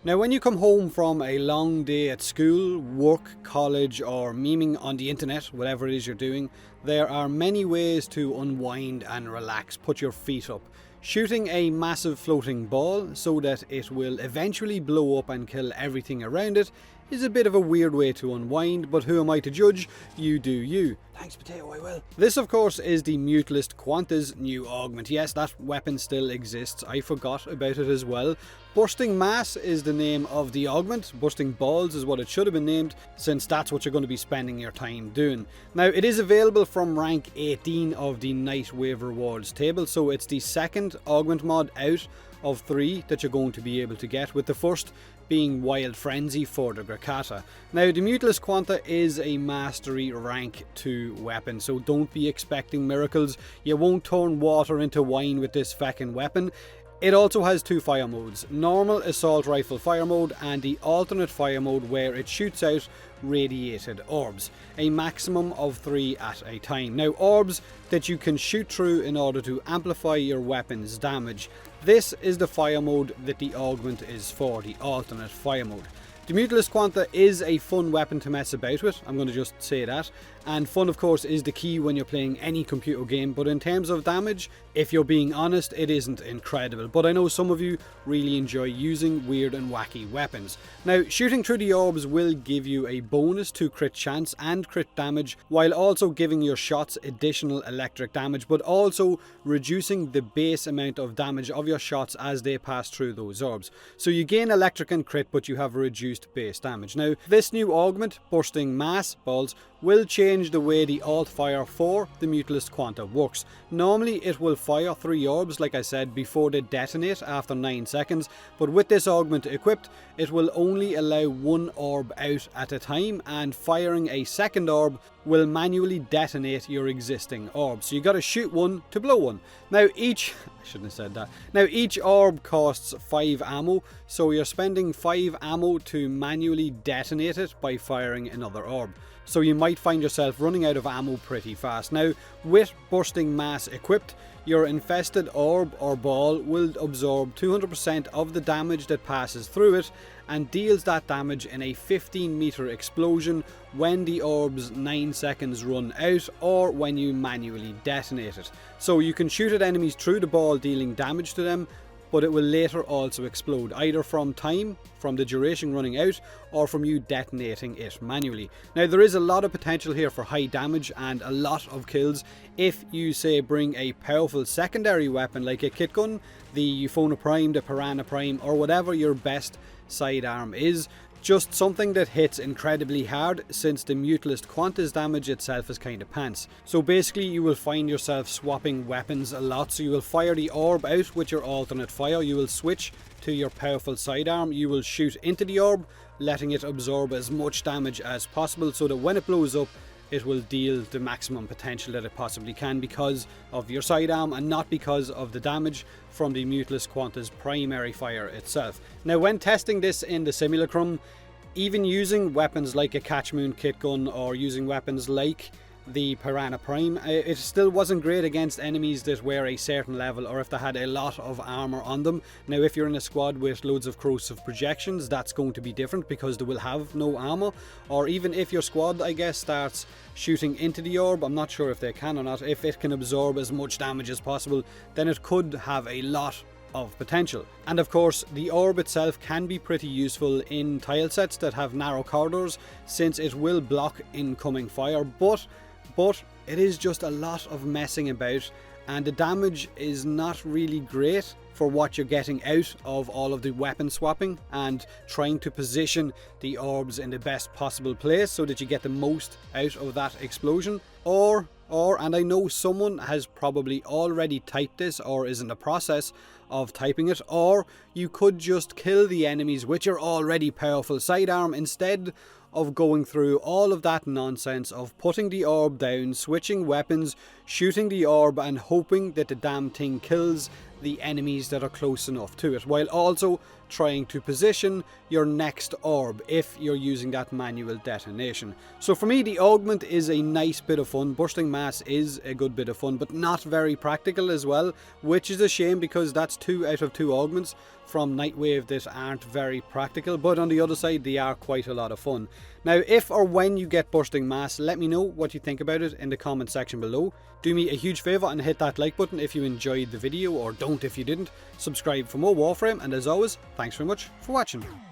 Now when you come home from a long day at school, work, college or memeing on the internet, whatever it is you're doing, there are many ways to unwind and relax. Put your feet up. Shooting a massive floating ball so that it will eventually blow up and kill everything around it is a bit of a weird way to unwind, but who am I to judge? You do you. Thanks, Potato, I will. This, of course, is the Mutalist Quanta's new augment. Yes, that weapon still exists. I forgot about it as well. Busting Mass is the name of the augment. Bustin Bawlz is what it should have been named, since that's what you're going to be spending your time doing. Now, it is available from rank 18 of the Nightwave rewards table, so it's the second augment mod out of 3 that you're going to be able to get, with the first being Wild Frenzy for the Grakata. Now, the Mutalist Quanta is a mastery rank 2 weapon, so don't be expecting miracles. You won't turn water into wine with this feckin' weapon. It also has 2 fire modes, normal assault rifle fire mode and the alternate fire mode where it shoots out radiated orbs, a maximum of 3 at a time. Now, orbs that you can shoot through in order to amplify your weapon's damage. This is the fire mode that the augment is for, the alternate fire mode. The Mutalist Quanta is a fun weapon to mess about with, I'm going to just say that, and fun of course is the key when you're playing any computer game, but in terms of damage, if you're being honest, it isn't incredible, but I know some of you really enjoy using weird and wacky weapons. Now, shooting through the orbs will give you a bonus to crit chance and crit damage, while also giving your shots additional electric damage, but also reducing the base amount of damage of your shots as they pass through those orbs. So you gain electric and crit, but you have reduced base damage. Now, this new augment, Bustin Bawlz, will change the way the alt fire for the Mutalist Quanta works. Normally it will fire 3 orbs, like I said, before they detonate after 9 seconds, but with this augment equipped, it will only allow 1 orb out at a time, and firing a second orb will manually detonate your existing orb. So you gotta shoot 1 to blow 1. Now I shouldn't have said that. Now each orb costs 5 ammo, so you're spending 5 ammo to manually detonate it by firing another orb. So you might find yourself running out of ammo pretty fast. Now, with Busting Mass equipped, your infested orb or ball will absorb 200% of the damage that passes through it and deals that damage in a 15-meter explosion when the orb's 9 seconds run out or when you manually detonate it. So you can shoot at enemies through the ball, dealing damage to them, but it will later also explode, either from the duration running out, or from you detonating it manually. Now, there is a lot of potential here for high damage and a lot of kills if you, say, bring a powerful secondary weapon like a kit gun, the Euphona Prime, the Piranha Prime, or whatever your best sidearm is. Just something that hits incredibly hard, since the Mutalist Quanta's damage itself is kind of pants. So basically you will find yourself swapping weapons a lot. So you will fire the orb out with your alternate fire, you will switch to your powerful sidearm, you will shoot into the orb, letting it absorb as much damage as possible so that when it blows up, it will deal the maximum potential that it possibly can because of your sidearm and not because of the damage from the Mutalist Quanta's primary fire itself. Now, when testing this in the simulacrum, even using weapons like a Catch Moon kit gun or using weapons like the Piranha Prime, it still wasn't great against enemies that were a certain level or if they had a lot of armor on them. Now, if you're in a squad with loads of corrosive projections, that's going to be different because they will have no armor. Or even if your squad, I guess, starts shooting into the orb, I'm not sure if they can or not, if it can absorb as much damage as possible, then it could have a lot of potential. And of course, the orb itself can be pretty useful in tile sets that have narrow corridors, since it will block incoming fire, but it is just a lot of messing about, and the damage is not really great for what you're getting out of all of the weapon swapping and trying to position the orbs in the best possible place so that you get the most out of that explosion. Or, and I know someone has probably already typed this or is in the process of typing it, or you could just kill the enemies with your already powerful sidearm instead of going through all of that nonsense of putting the orb down, switching weapons, shooting the orb and hoping that the damn thing kills the enemies that are close enough to it, while also trying to position your next orb if you're using that manual detonation. So for me, the augment is a nice bit of fun. Bursting mass is a good bit of fun, but not very practical as well, which is a shame because that's 2 out of 2 augments from Nightwave that aren't very practical, but on the other side they are quite a lot of fun. Now, if or when you get bursting mass, let me know what you think about it in the comment section below. Do me a huge favour and hit that like button if you enjoyed the video, or don't if you didn't. Subscribe for more Warframe, and as always, thanks very much for watching.